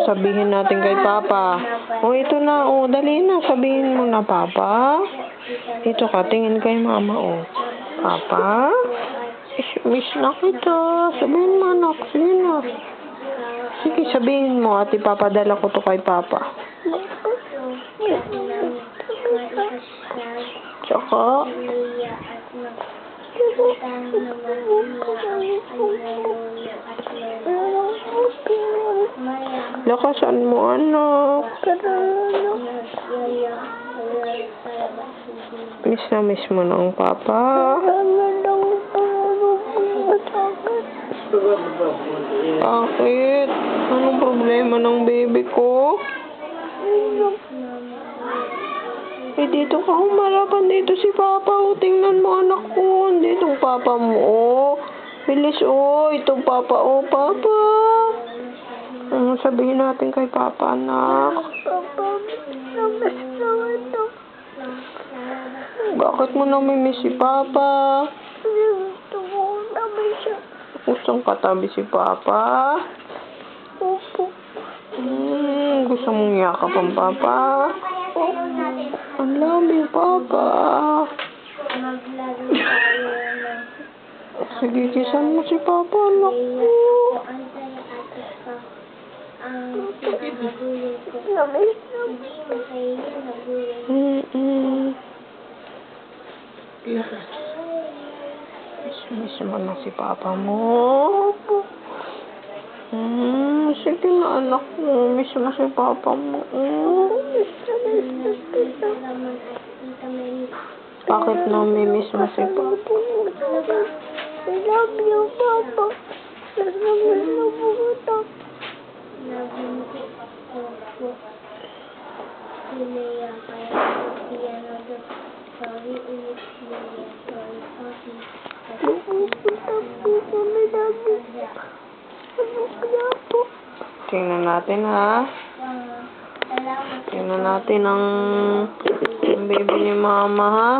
sabihin natin kay Papa? O, ito na. O, dali na. Sabihin mo na, Papa. Ito ka, tingin kay Mama, o. Papa? Miss na kita. Sabihin mo, anak. Sige na. Sige, sabihin mo. At ipapadala ko to kay Papa. Tsaka, lakasan mo, anak. Miss mo ng Papa. Bakit? Anong problema ng baby ko? Eh, dito ka humarapan. Dito si Papa. O, tingnan mo, anak ko. Dito ang Papa mo. O, bilis, o. Itong Papa. O, Papa. Ano sabihin natin kay Papa, anak? Bakit mo namimiss si Papa? Gustong katabi si Papa? Opo. Gusto mong yakap ang Papa? I love you, Papa. Sige, kisan mo si Papa, anak ko. Miss mo na si Papa mo. Sige na, anak mo. Miss mo si Papa mo. Bakit nami-miss mo si Papa mo? I love you, Papa. Tingnan natin, ha? Tingnan natin ang baby ni Mama, ha?